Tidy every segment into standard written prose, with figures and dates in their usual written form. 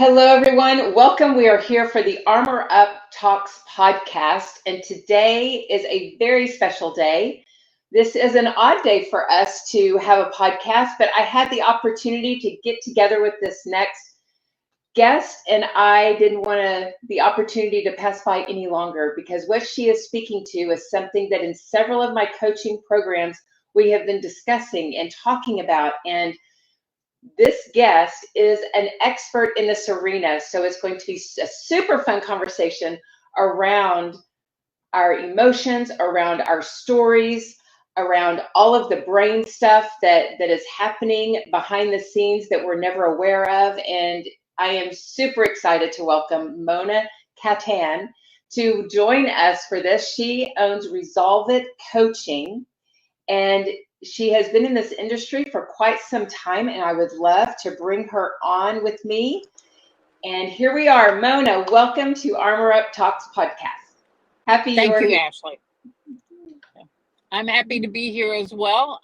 Hello, everyone. Welcome. We are here for the Armor Up Talks podcast, and today is a very special day. This is an odd day for us to have a podcast, but I had the opportunity to get together with this next guest, and I didn't want the opportunity to pass by any longer because what she is speaking to is something that in several of my coaching programs we have been discussing and talking about. And this guest is an expert in this arena, so it's going to be a super fun conversation around our emotions, around our stories, around all of the brain stuff that is happening behind the scenes that we're never aware of. And I am super excited to welcome Mona Cattan to join us for this. She owns Resolve It Coaching, and she has been in this industry for quite some time, and I would love to bring her on with me. And here we are. Mona, welcome to Armor Up Talks podcast. Thank you, Ashley. I'm happy to be here as well.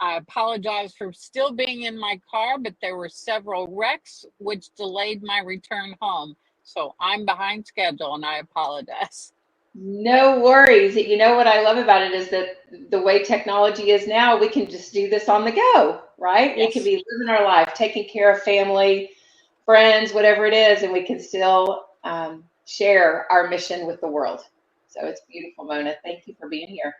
I apologize for still being in my car, but there were several wrecks which delayed my return home. So I'm behind schedule and I apologize. No worries. You know what I love about it is that the way technology is now, we can just do this on the go, right? Yes. We can be living our life, taking care of family, friends, whatever it is, and we can still share our mission with the world. So it's beautiful, Mona. Thank you for being here.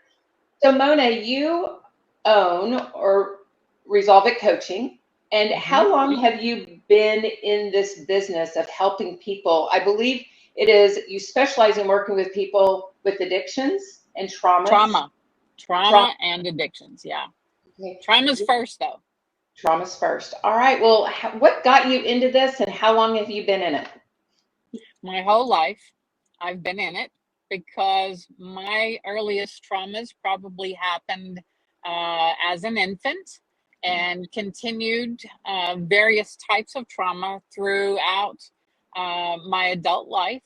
So Mona, you own or Resolve It Coaching. And how long have you been in this business of helping people? I believe it is, you specialize in working with people with addictions and traumas. Trauma and addictions, yeah. Okay. Trauma's first, though. Trauma's first. All right. Well, what got you into this and how long have you been in it? My whole life, I've been in it because my earliest traumas probably happened as an infant and continued various types of trauma throughout my adult life.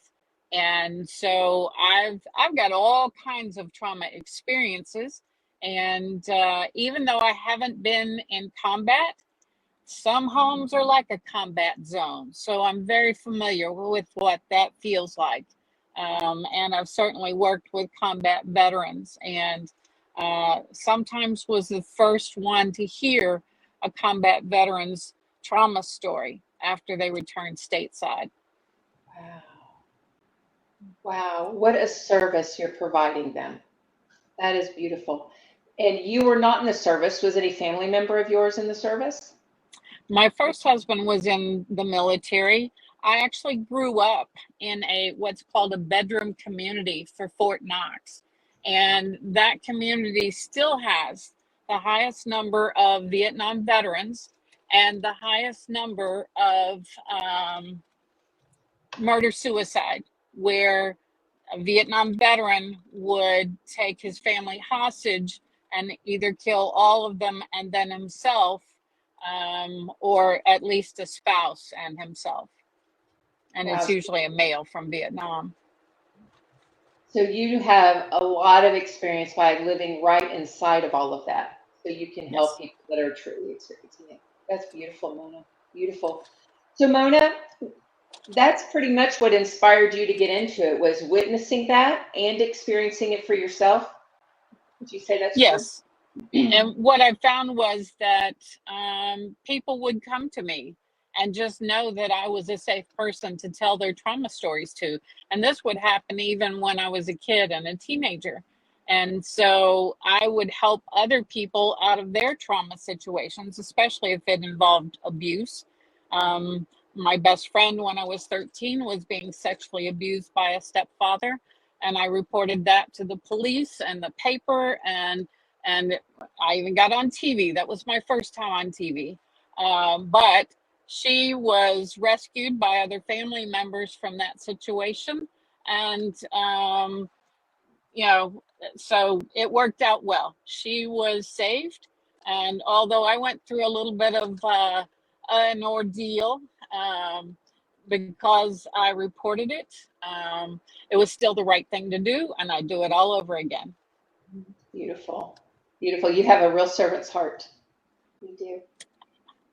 And so I've got all kinds of trauma experiences. And even though I haven't been in combat, some homes are like a combat zone. So I'm very familiar with what that feels like. And I've certainly worked with combat veterans and sometimes was the first one to hear a combat veteran's trauma story after they returned stateside. Wow. Wow. What a service you're providing them. That is beautiful. And you were not in the service. Was any family member of yours in the service? My first husband was in the military. I actually grew up in what's called a bedroom community for Fort Knox. And that community still has the highest number of Vietnam veterans and the highest number of murder-suicide, where a Vietnam veteran would take his family hostage and either kill all of them and then himself, or at least a spouse and himself. And wow. It's usually a male from Vietnam. So you have a lot of experience by living right inside of all of that. So you can help people that are truly experiencing it. That's beautiful, Mona. Beautiful. So Mona, that's pretty much what inspired you to get into it, was witnessing that and experiencing it for yourself. Would you say that's yes. True? And what I found was that people would come to me and just know that I was a safe person to tell their trauma stories to. And this would happen even when I was a kid and a teenager. And so I would help other people out of their trauma situations, especially if it involved abuse. My best friend when I was 13 was being sexually abused by a stepfather. And I reported that to the police and the paper, and I even got on TV. That was my first time on TV. But she was rescued by other family members from that situation. And, so it worked out well. She was saved. And although I went through a little bit of an ordeal because I reported it, it was still the right thing to do. And I'd do it all over again. Beautiful. Beautiful. You have a real servant's heart. You do.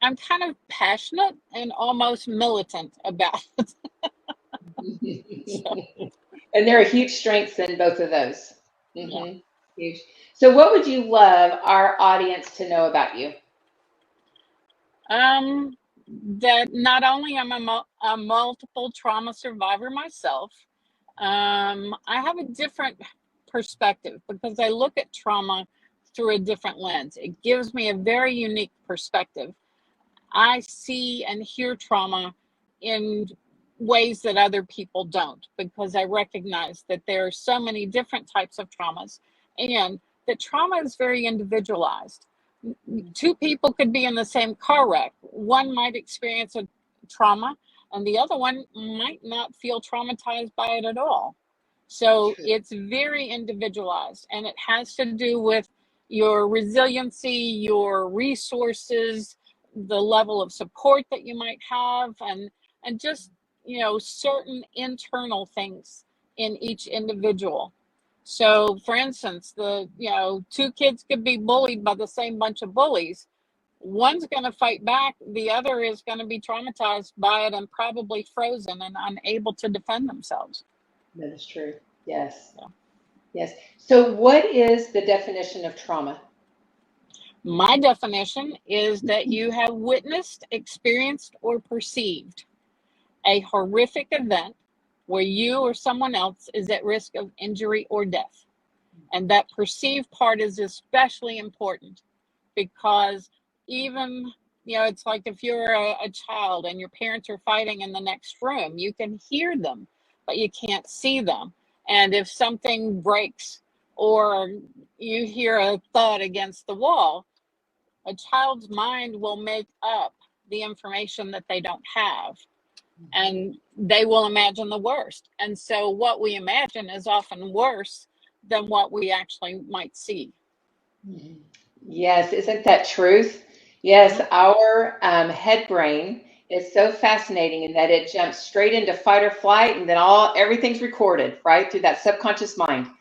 I'm kind of passionate and almost militant about it. So, And there are huge strengths in both of those. yeah. Huge. So, what would you love our audience to know about you? That not only am I a multiple trauma survivor myself, I have a different perspective because I look at trauma through a different lens. It gives me a very unique perspective. I see and hear trauma in ways that other people don't because I recognize that there are so many different types of traumas and that trauma is very individualized. Two people could be in the same car wreck. One might experience a trauma and the other one might not feel traumatized by it at all. So True. it's very individualized and it has to do with your resiliency, your resources, the level of support that you might have, and just, certain internal things in each individual. So for instance, two kids could be bullied by the same bunch of bullies. One's going to fight back, the other is going to be traumatized by it and probably frozen and unable to defend themselves. That is true. Yes. So Yes. So, what is the definition of trauma? my definition is that you have witnessed, experienced, or perceived a horrific event where you or someone else is at risk of injury or death. And that perceived part is especially important because even, it's like if you're a child and your parents are fighting in the next room, you can hear them, but you can't see them. And if something breaks or you hear a thud against the wall, a child's mind will make up the information that they don't have and they will imagine the worst. And so what we imagine is often worse than what we actually might see. Yes, isn't that truth? Yes, Mhm. our head brain is so fascinating in that it jumps straight into fight or flight, and then everything's recorded right through that subconscious mind.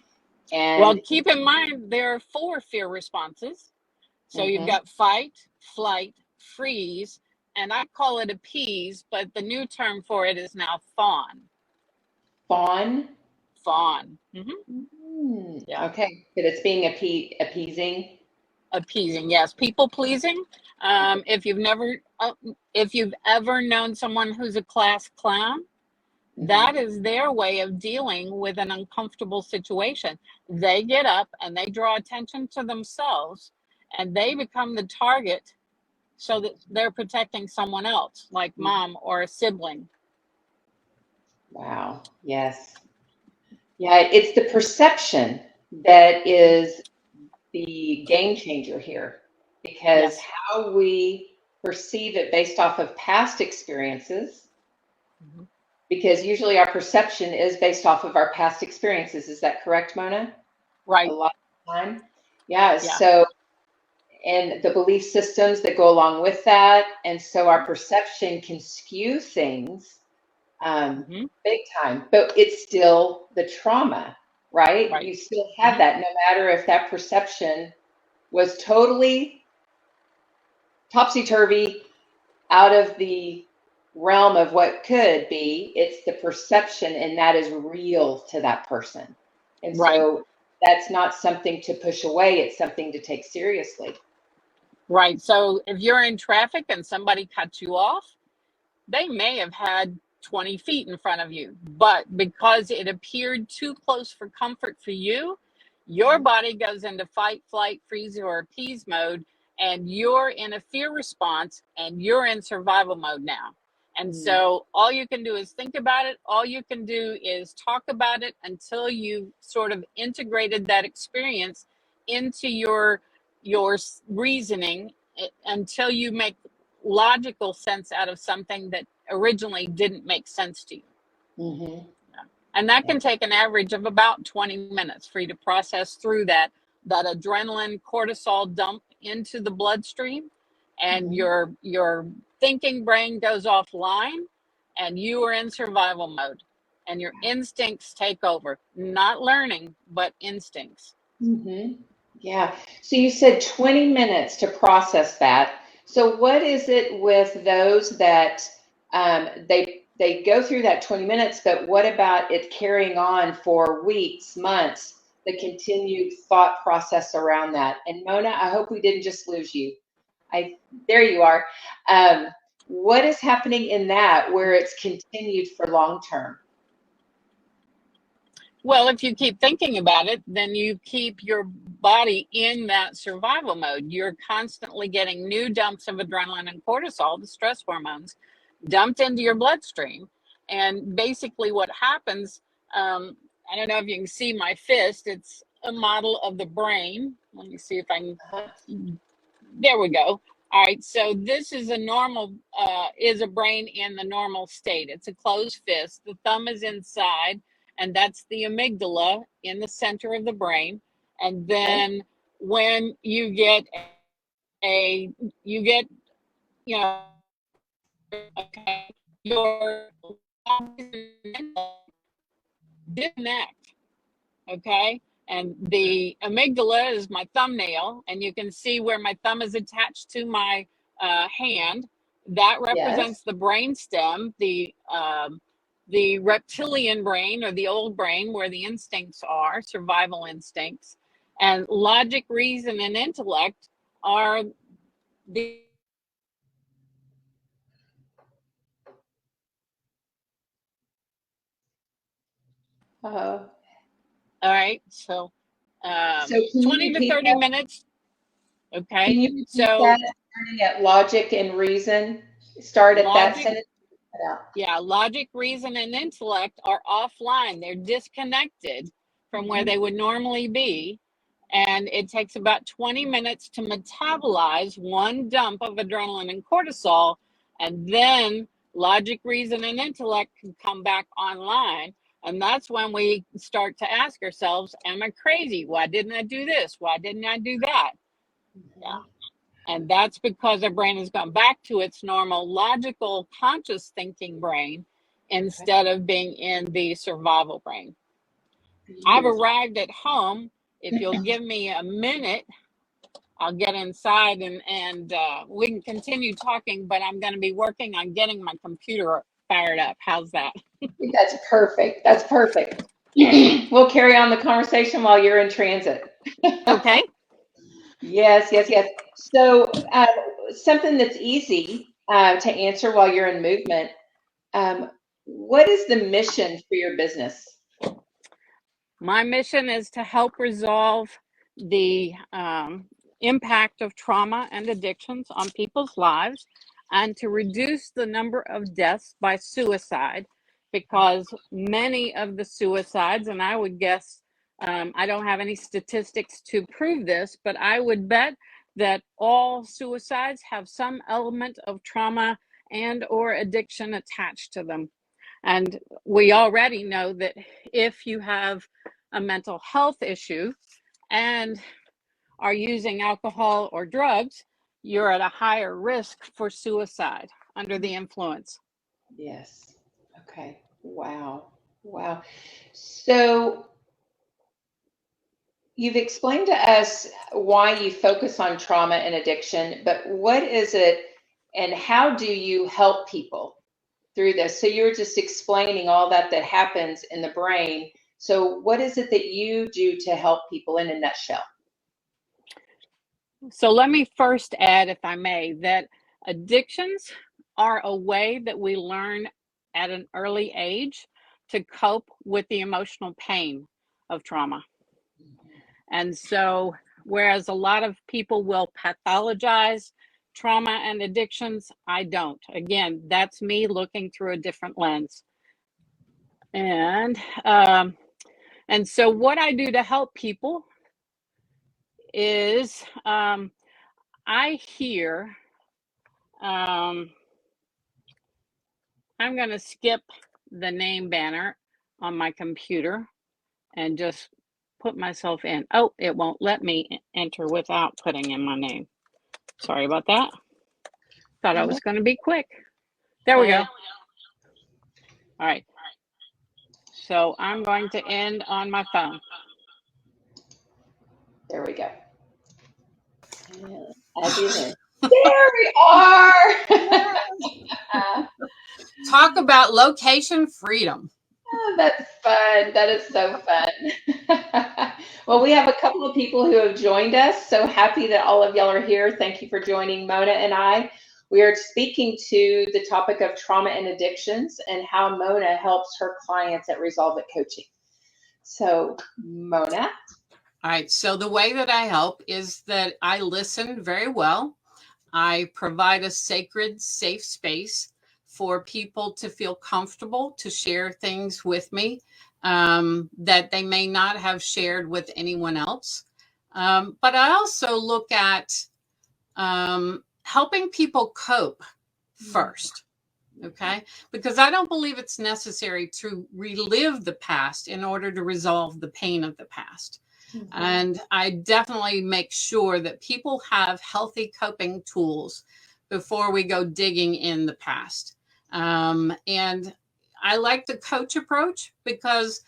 Well, And keep in mind there are 4 fear responses. So you've mhm. got fight, flight, freeze, and I call it appease, but the new term for it is now fawn. Fawn. Fawn. Yeah. Okay, but it's being appeasing. Appeasing, yes. People pleasing. If you've ever known someone who's a class clown, that is their way of dealing with an uncomfortable situation. They get up and they draw attention to themselves and they become the target so that they're protecting someone else, like mom or a sibling. Wow. Yes. Yeah, it's the perception that is the game changer here because Yes. how we perceive it based off of past experiences, Mhm. because usually our perception is based off of our past experiences. Is that correct, Mona? A Right. lot of the time. Yeah. Yeah. So, and the belief systems that go along with that. And so our perception can skew things Hmm. big time, but it's still the trauma, right? Right. You still have Hmm. that no matter if that perception was totally topsy-turvy out of the realm of what could be. It's the perception, and that is real to that person. And Right. so that's not something to push away, it's something to take seriously. Right. So if you're in traffic and somebody cuts you off, they may have had 20 feet in front of you, but because it appeared too close for comfort for you, your body goes into fight, flight, freeze, or appease mode, and you're in a fear response and you're in survival mode now. And Mm, so all you can do is think about it. All you can do is talk about it until you sort of integrated that experience into your reasoning until you make logical sense out of something that originally didn't make sense to you. mhm. And that can take an average of about 20 minutes for you to process through that adrenaline cortisol dump into the bloodstream, and Mhm. your thinking brain goes offline and you are in survival mode and your instincts take over, not learning but instincts. Mhm. Yeah. So you said 20 minutes to process that. So what is it with those that they go through that 20 minutes, but what about it carrying on for weeks, months, the continued thought process around that? And Mona, I hope we didn't just lose you. There you are. Um, what is happening in that where it's continued for long term? Well, if you keep thinking about it, then you keep your body in that survival mode. You're constantly getting new dumps of adrenaline and cortisol, the stress hormones, dumped into your bloodstream. And basically, what happens, I don't know if you can see my fist, it's a model of the brain. Let me see if I can. There we go. All right, so this is a brain in the normal state. It's a closed fist. The thumb is inside, and that's the amygdala in the center of the brain. And then when you get you know, okay, your disconnect, okay? And the amygdala is my thumbnail, and you can see where my thumb is attached to my hand. That represents Yes. the brain stem, the reptilian brain or the old brain where the instincts are, survival instincts. And logic, reason, and intellect are the Uh, all right. So so can you 20 to repeat 30 that? minutes. Can Okay. you repeat that So starting at logic and reason? Start at that logic, sentence. yeah, logic, reason, and intellect are offline. They're disconnected from where they would normally be. And it takes about 20 minutes to metabolize one dump of adrenaline and cortisol. And then logic, reason, and intellect can come back online. And that's when we start to ask ourselves, am I crazy? Why didn't I do this? Why didn't I do that? Yeah. And that's because our brain has gone back to its normal, logical, conscious thinking brain instead of being in the survival brain. I've Beautiful. arrived at home. If you'll give me a minute, I'll get inside and we can continue talking, but I'm going to be working on getting my computer fired up. How's that? That's perfect. That's perfect. We'll carry on the conversation while you're in transit. Okay. Yes, yes, yes. So, something that's easy to answer while you're in movement. Um, what is the mission for your business? My mission is to help resolve the impact of trauma and addictions on people's lives and to reduce the number of deaths by suicide because many of the suicides, and I would guess, I don't have any statistics to prove this, but I would bet that all suicides have some element of trauma and or addiction attached to them. And we already know that if you have a mental health issue and are using alcohol or drugs, you're at a higher risk for suicide under the influence. Yes. Okay. Wow. Wow. So, you've explained to us why you focus on trauma and addiction, but what is it and how do you help people through this? So you were just explaining all that happens in the brain. So what is it that you do to help people in a nutshell? So let me first add, if I may, that addictions are a way that we learn at an early age to cope with the emotional pain of trauma. And so, whereas a lot of people will pathologize trauma and addictions, I don't. Again, that's me looking through a different lens. And um, and so, what I do to help people is I hear. Um, I'm going to skip the name banner on my computer and just put myself in. Oh, it won't let me enter without putting in my name. Sorry about that. Thought I was going to be quick. There we go. All right. So I'm going to end on my phone. There we go. Add you in. There we are. Talk about location freedom. Oh, that's fun. That is so fun. Well, we have a couple of people who have joined us. So happy that all of y'all are here. Thank you for joining Mona and I. We are speaking to the topic of trauma and addictions and how Mona helps her clients at Resolve It Coaching. So, Mona. All right. So the way that I help is that I listen very well. I provide a sacred, safe space for people to feel comfortable to share things with me that they may not have shared with anyone else. But I also look at helping people cope first. Okay. Because I don't believe it's necessary to relive the past in order to resolve the pain of the past. Mm-hmm. And I definitely make sure that people have healthy coping tools before we go digging in the past. And I like the coach approach because,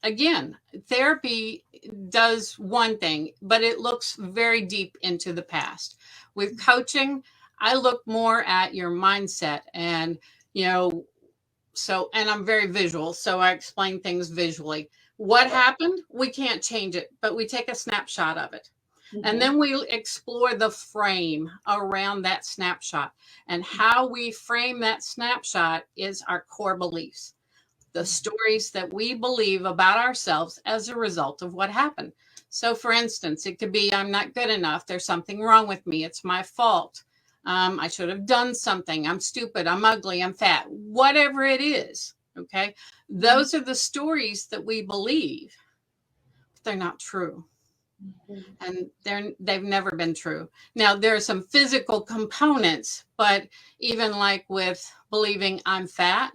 again, therapy does one thing, but it looks very deep into the past. With coaching, I look more at your mindset and, and I'm very visual. So I explain things visually. What happened? We can't change it, but we take a snapshot of it. Mm-hmm. And then we explore the frame around that snapshot, and how we frame that snapshot is our core beliefs, the stories that we believe about ourselves as a result of what happened. So for instance, it could be, I'm not good enough. There's something wrong with me. It's my fault. I should have done something. I'm stupid. I'm ugly. I'm fat. Whatever it is. Okay. Those are the stories that we believe, but they're not true. And they've never been true. Now, there are some physical components, but even like with believing I'm fat,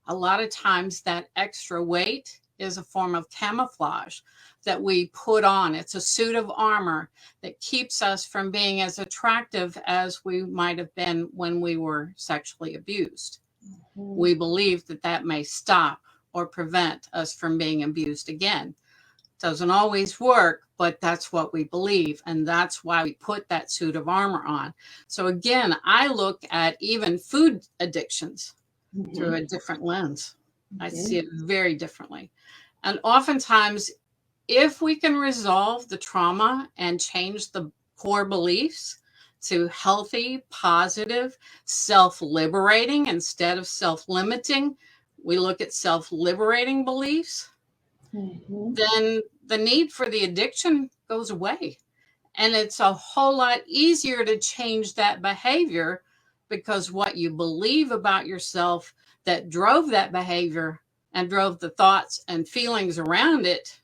a lot of times that extra weight is a form of camouflage that we put on. It's a suit of armor that keeps us from being as attractive as we might have been when we were sexually abused. Mm-hmm. We believe that that may stop or prevent us from being abused again. Doesn't always work, but that's what we believe. And that's why we put that suit of armor on. So again, I look at even food addictions through a different lens. I see it very differently. And oftentimes, if we can resolve the trauma and change the core beliefs to healthy, positive, self-liberating instead of self-limiting, we look at self-liberating beliefs, then the need for the addiction goes away. And it's a whole lot easier to change that behavior, because what you believe about yourself that drove that behavior and drove the thoughts and feelings around it,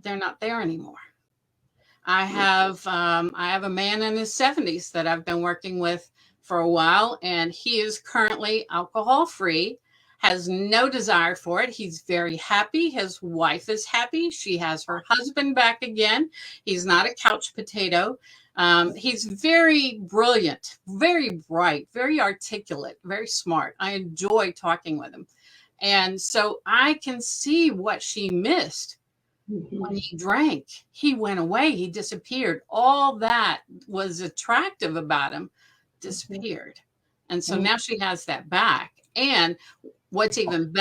they're not there anymore. I have a man in his 70s that I've been working with for a while, and he is currently alcohol free, has no desire for it. He's very happy. His wife is happy. She has her husband back again. He's not a couch potato. He's very brilliant, very bright, very articulate, very smart. I enjoy talking with him. And so I can see what she missed. When he drank, he went away. He disappeared. All that was attractive about him disappeared. And so now she has that back. And what's even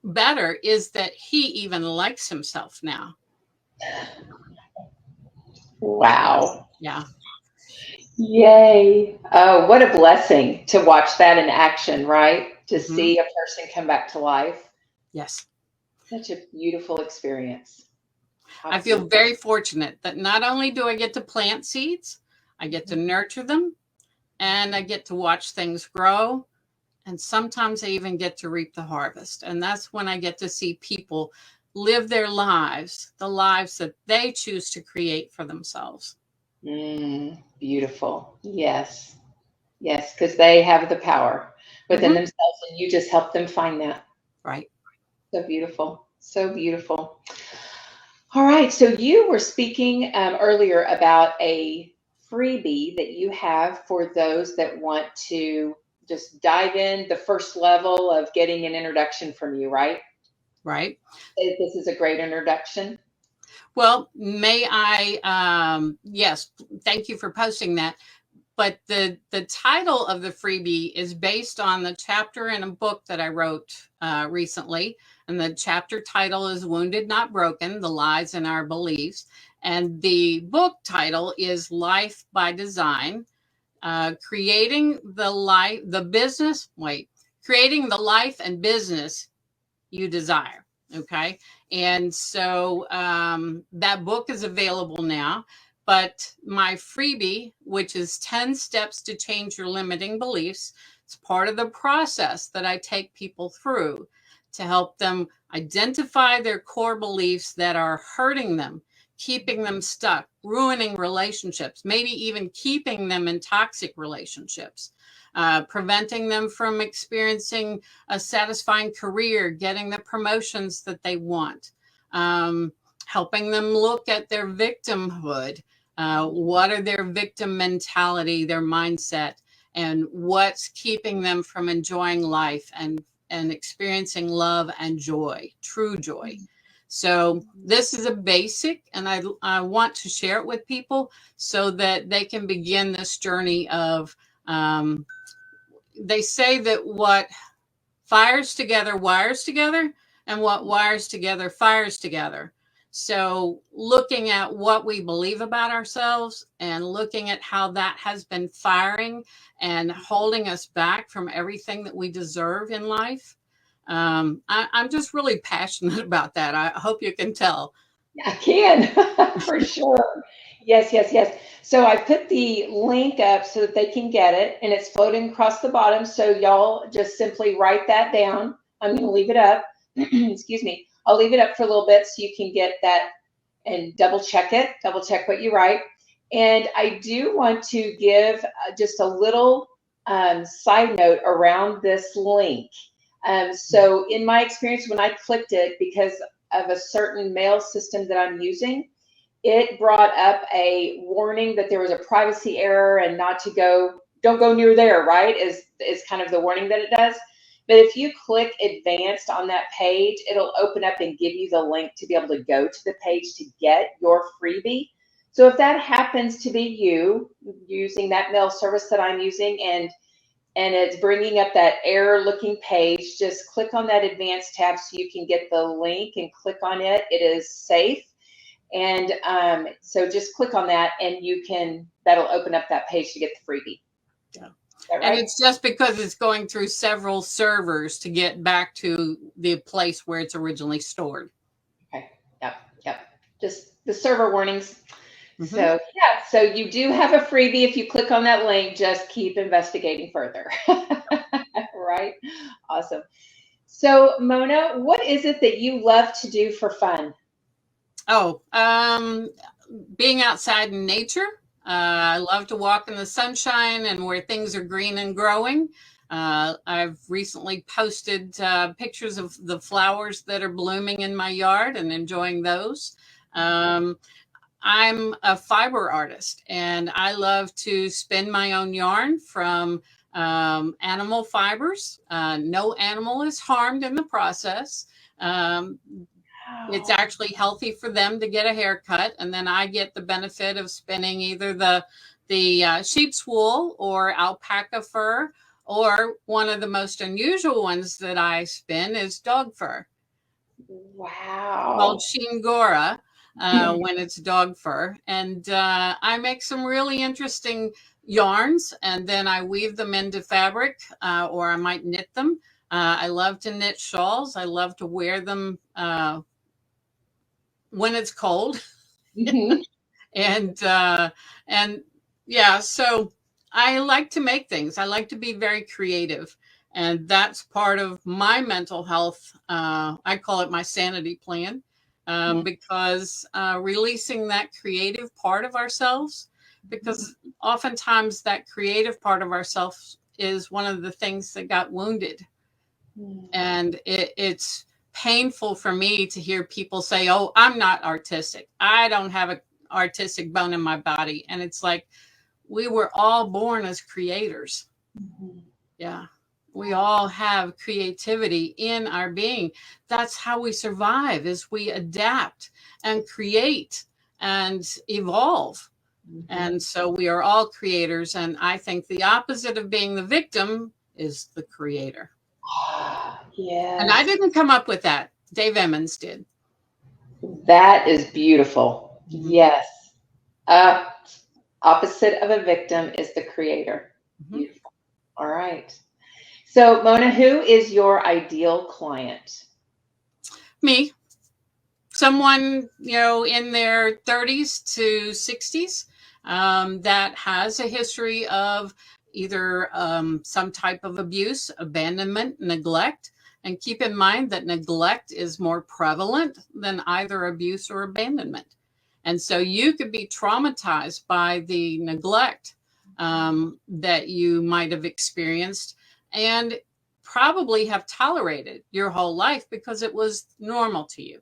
better is that he even likes himself now. Wow. Yeah. Yay. Oh, what a blessing to watch that in action, right? To see a person come back to life. Yes. Such a beautiful experience. I feel very fortunate that not only do I get to plant seeds, I get to nurture them, and I get to watch things grow. And sometimes I even get to reap the harvest. And that's when I get to see people live their lives, the lives that they choose to create for themselves. Beautiful. Yes. Yes, because they have the power within themselves, and you just help them find that. Right. So beautiful. So beautiful. All right. So you were speaking earlier about a freebie that you have for those that want to just dive in, the first level of getting an introduction from you, right? Right. This is a great introduction. Well, may I, yes, thank you for posting that. But the title of the freebie is based on the chapter in a book that I wrote recently. And the chapter title is Wounded, Not Broken, The Lies in Our Beliefs. And the book title is Life by Design, creating the life, the business, wait, creating the life and business you desire. Okay. And so that book is available now. But my freebie, which is 10 steps to change your limiting beliefs, it's part of the process that I take people through to help them identify their core beliefs that are hurting them, keeping them stuck, ruining relationships, maybe even keeping them in toxic relationships, preventing them from experiencing a satisfying career, getting the promotions that they want, helping them look at their victimhood. What are their victim mentality, their mindset, and what's keeping them from enjoying life and experiencing love and joy, true joy. So this is a basic, and I want to share it with people so that they can begin this journey of, they say that what fires together wires together, and what wires together fires together. So looking at what we believe about ourselves and looking at how that has been firing and holding us back from everything that we deserve in life. I'm just really passionate about that. I hope you can tell. I can, for sure. Yes, yes, yes. So I put the link up so that they can get it, and it's floating across the bottom. So y'all just simply write that down. I'm going to leave it up. Excuse me. I'll leave it up for a little bit so you can get that and double check it, double check what you write. And I do want to give just a little side note around this link. So in my experience, when I clicked it, because of a certain mail system that I'm using, it brought up a warning that there was a privacy error and not to go, don't go near there, right? Is kind of the warning that it does. But if you click advanced on that page, it'll open up and give you the link to be able to go to the page to get your freebie. So if that happens to be you using that mail service that I'm using, and it's bringing up that error looking page, just click on that advanced tab so you can get the link and click on it. It is safe. And so just click on that and that'll open up that page to get the freebie. Yeah. Is that And right? it's just because it's going through several servers to get back to the place where it's originally stored. Okay. Yep. Yep. Just the server warnings. Mm-hmm. So yeah, so you do have a freebie if you click on that link. Just keep investigating further. Right? Awesome. So Mona, what is it that you love to do for fun? Oh, being outside in nature. I love to walk in the sunshine and where things are green and growing. I've recently posted pictures of the flowers that are blooming in my yard and enjoying those. Um, I'm a fiber artist and I love to spin my own yarn from animal fibers. No animal is harmed in the process. Um, it's Wow. actually healthy for them to get a haircut, and then I get the benefit of spinning either the sheep's wool or alpaca fur, or one of the most unusual ones that I spin is dog fur, called Wow. shingora when it's dog fur. And I make some really interesting yarns, and then I weave them into fabric, or I might knit them. I love to knit shawls. I love to wear them when it's cold. Mhm. and and yeah, so I like to make things. I like to be very creative, and that's part of my mental health. I call it my sanity plan, because releasing that creative part of ourselves, because oftentimes that creative part of ourselves is one of the things that got wounded. And it's painful for me to hear people say, oh, I'm not artistic, I don't have an artistic bone in my body. And it's like, we were all born as creators. Mhm. Yeah. We all have creativity in our being. That's how we survive, is we adapt and create and evolve. And so we are all creators. And I think the opposite of being the victim is the creator. And I Yes, didn't come up with that. Dave Emmons did. that is beautiful. Mhm. Yes. Uh, Opposite of a victim is the creator. Mhm. Beautiful. All right. So, Mona, who is your ideal client? Me, someone, in their 30s to 60s, that has a history of either some type of abuse, abandonment, neglect. And keep in mind that neglect is more prevalent than either abuse or abandonment. And so you could be traumatized by the neglect that you might have experienced, and probably have tolerated your whole life because it was normal to you.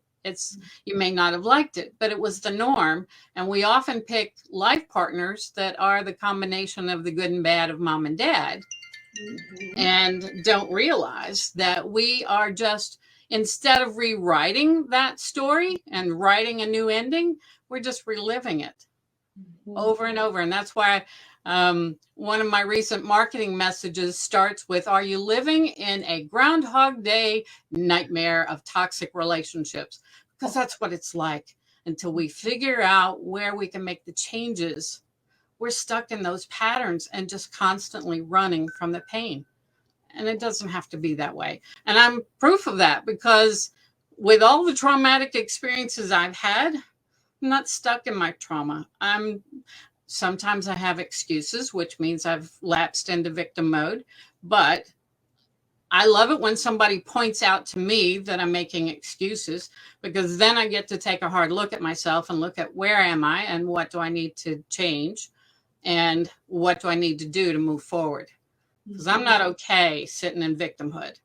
You may not have liked it, but it was the norm. And we often pick life partners that are the combination of the good and bad of mom and dad, and don't realize that we are just, instead of rewriting that story and writing a new ending, we're just reliving it over and over. And that's why one of my recent marketing messages starts with, are you living in a Groundhog Day nightmare of toxic relationships? Because that's what it's like. Until we figure out where we can make the changes, we're stuck in those patterns and just constantly running from the pain. And it doesn't have to be that way. And I'm proof of that, because with all the traumatic experiences I've had, I'm not stuck in my trauma. Sometimes I have excuses, which means I've lapsed into victim mode. But I love it when somebody points out to me that I'm making excuses, because then I get to take a hard look at myself and look at where am I and what do I need to change and what do I need to do to move forward. Because I'm not okay sitting in victimhood.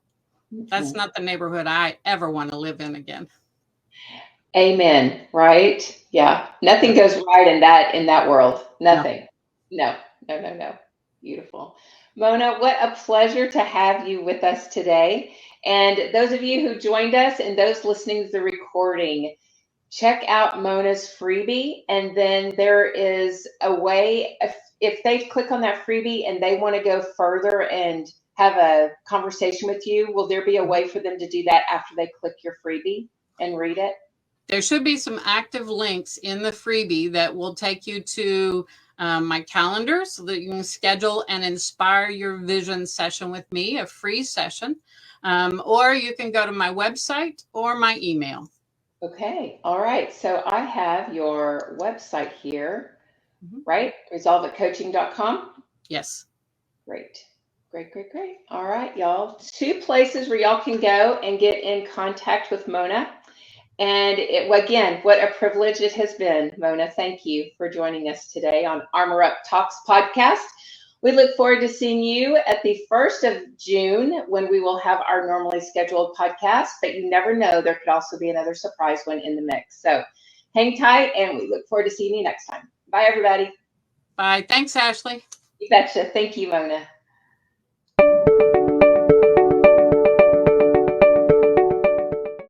That's not the neighborhood I ever want to live in again. Amen. Right? Yeah. Nothing goes right in that world. No. Nothing. No. No. No. No. Beautiful. Mona, what a pleasure to have you with us today. And those of you who joined us and those listening to the recording, check out Mona's freebie. And then there is a way, if they click on that freebie and they want to go further and have a conversation with you, will there be a way for them to do that after they click your freebie and read it? There should be some active links in the freebie that will take you to my calendar so that you can schedule an Inspire Your Vision session with me, a free session. Or you can go to my website or my email. Okay. All right. So I have your website here, Mhm. right? Resolveitcoaching.com. Yes. Great. Great, great, great. All right, y'all. Two places where y'all can go and get in contact with Mona. And again, what a privilege it has been, Mona. Thank you for joining us today on Armor Up Talks podcast. We look forward to seeing you at the 1st of June when we will have our normally scheduled podcast, but you never know, there could also be another surprise one in the mix. So hang tight, and we look forward to seeing you next time. Bye, everybody. Bye. Thanks, Ashley. You betcha. Thank you, Mona.